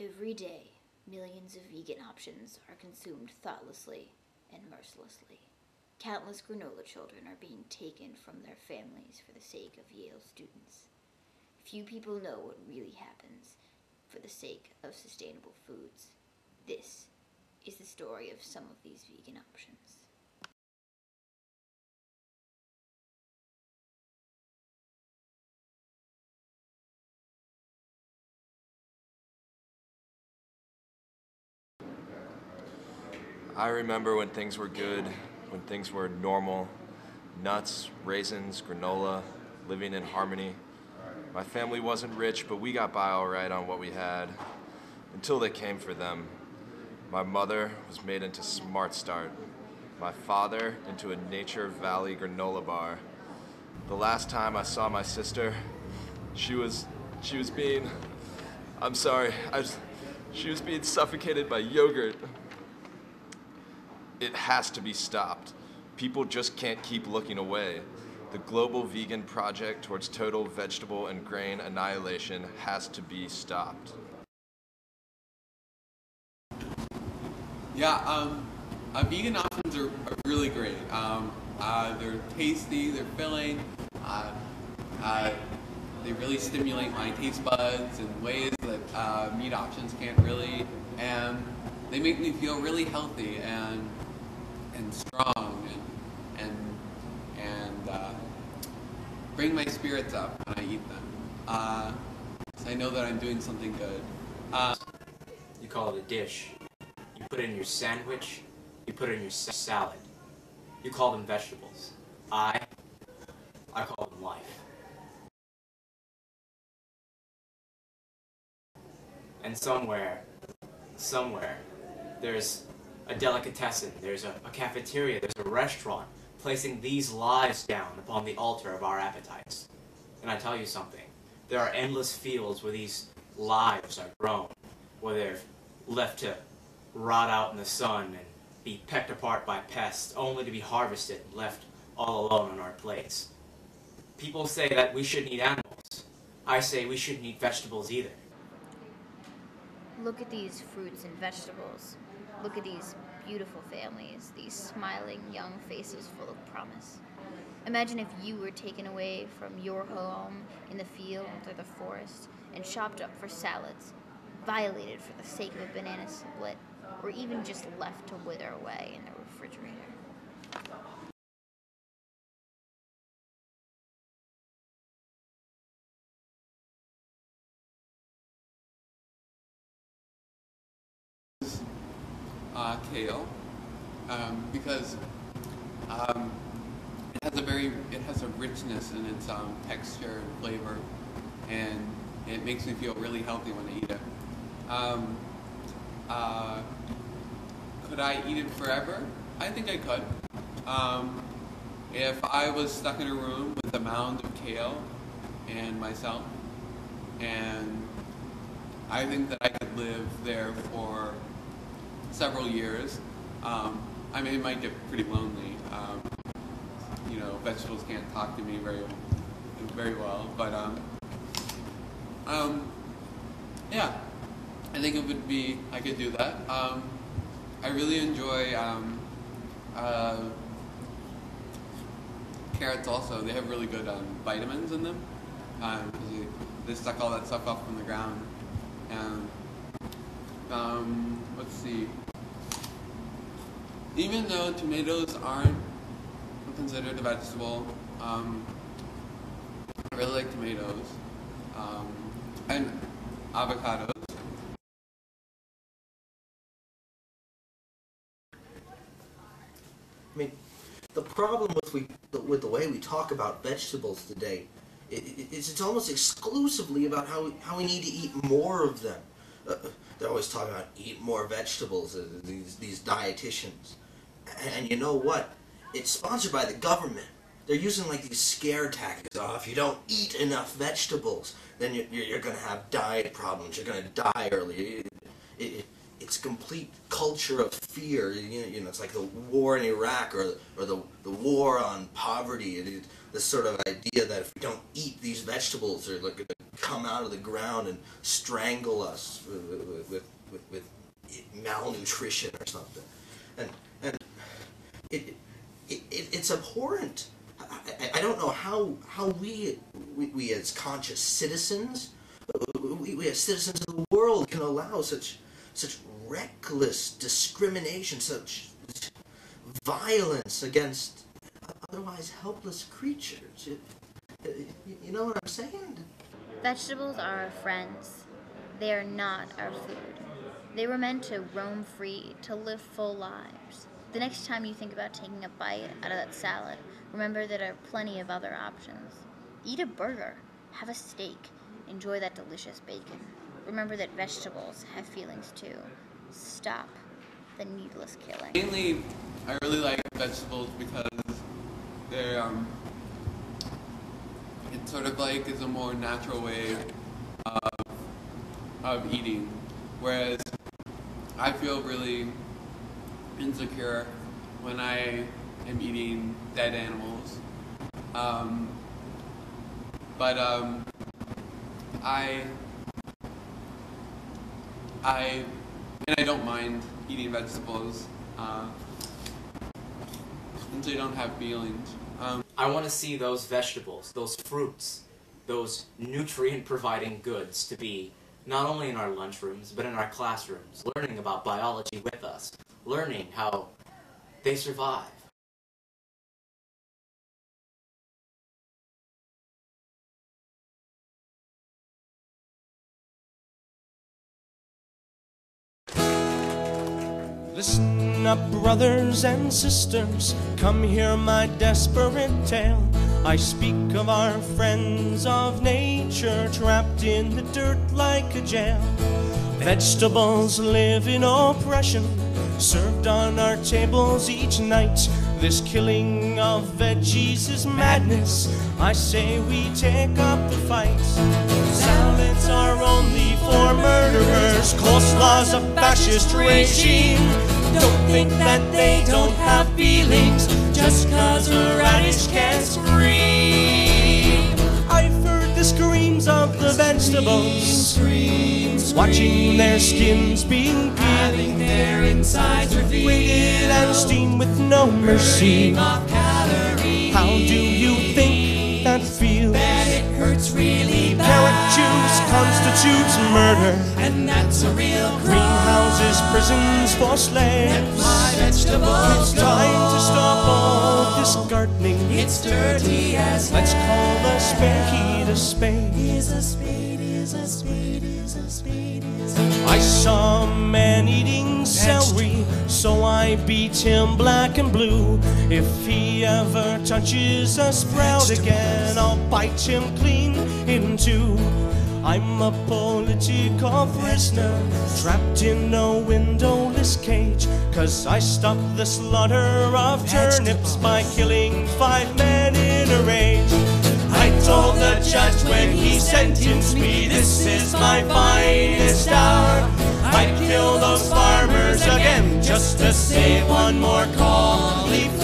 Every day, millions of vegan options are consumed thoughtlessly and mercilessly. Countless granola children are being taken from their families for the sake of Yale students. Few people know what really happens for the sake of sustainable foods. This is the story of some of these vegan options. I remember when things were good, when things were normal. Nuts, raisins, granola, living in harmony. My family wasn't rich, but we got by all right on what we had, until they came for them. My mother was made into Smart Start. My father into a Nature Valley granola bar. The last time I saw my sister, she was being, I'm sorry, she was being suffocated by yogurt. It has to be stopped. People just can't keep looking away. The global vegan project towards total vegetable and grain annihilation has to be stopped. Yeah, vegan options are really great. They're tasty, they're filling, they really stimulate my taste buds in ways that meat options can't really, and they make me feel really healthy and strong and bring my spirits up when I eat them. So I know that I'm doing something good. You call it a dish. You put it in your sandwich. You put it in your salad. You call them vegetables. I call them life. And somewhere, there's a delicatessen, there's a cafeteria, there's a restaurant, placing these lives down upon the altar of our appetites. And I tell you something, there are endless fields where these lives are grown, where they're left to rot out in the sun and be pecked apart by pests, only to be harvested and left all alone on our plates. People say that we shouldn't eat animals. I say we shouldn't eat vegetables either. Look at these fruits and vegetables. Look at these beautiful families, these smiling young faces full of promise. Imagine if you were taken away from your home in the field or the forest and chopped up for salads, violated for the sake of a banana split, or even just left to wither away in the refrigerator. Kale, because it has a richness in its texture and flavor, and it makes me feel really healthy when I eat it. Could I eat it forever? I think I could. If I was stuck in a room with a mound of kale and myself, and I think that I could live there for several years. I mean, it might get pretty lonely. Vegetables can't talk to me very well, but yeah, I think it would be. I could do that. I really enjoy carrots. Also, they have really good vitamins in them. They suck all that stuff up from the ground, and let's see. Even though tomatoes aren't considered a vegetable, I really like tomatoes and avocados. I mean, the problem with the way we talk about vegetables today is it's almost exclusively about how we need to eat more of them. They're always talking about eat more vegetables, these dietitians. And you know what? It's sponsored by the government. They're using like these scare tactics. Oh, if you don't eat enough vegetables, then you're going to have diet problems. You're going to die early. it's a complete culture of fear. You know, it's like the war in Iraq or the war on poverty. This sort of idea that if we don't eat these vegetables, they're like going to come out of the ground and strangle us with malnutrition or something. And it's abhorrent. I don't know how we as conscious citizens, we as citizens of the world can allow such reckless discrimination, such violence against otherwise helpless creatures. You know what I'm saying? Vegetables are our friends. They are not our food. They were meant to roam free, to live full lives. The next time you think about taking a bite out of that salad, remember there are plenty of other options. Eat a burger, have a steak, enjoy that delicious bacon. Remember that vegetables have feelings too. Stop the needless killing. Mainly, I really like vegetables because they're, it sort of like is a more natural way of eating, whereas I feel really insecure when I am eating dead animals. I don't mind eating vegetables since they don't have feelings. I want to see those vegetables, those fruits, those nutrient-providing goods to be not only in our lunchrooms, but in our classrooms, learning about biology with us, learning how they survive. Listen up, brothers and sisters, come hear my desperate tale. I speak of our friends of nature, trapped in the dirt like a jail. Vegetables live in oppression, served on our tables each night. This killing of veggies is madness, I say we take up the fight. Salads are only for murderers, coleslaw's a fascist regime. Don't think that they don't have feelings, just cause a radish can't scream. I've heard the screams of the vegetables, watching their skins being peeled, having their insides revealed, weighted and steamed with no mercy. How do you think that feels? That it hurts really bad. Carrot juice constitutes murder, and that's a real crime. Greenhouses, prisons for slaves. My vegetables It's time to stop all this gardening. It's dirty as Let's call a spade a spade. is a spade, is a spade, is a spade, is a I saw a man eating celery, so I beat him black and blue. If he ever touches a sprout again, I'll bite him clean in two. I'm a political prisoner, trapped in a windowless cage, 'cause I stopped the slaughter of turnips by killing 5 men in a rage. I told the judge when he sentenced me, this is my finest hour. I'd kill those farmers again just to save one more cauliflower.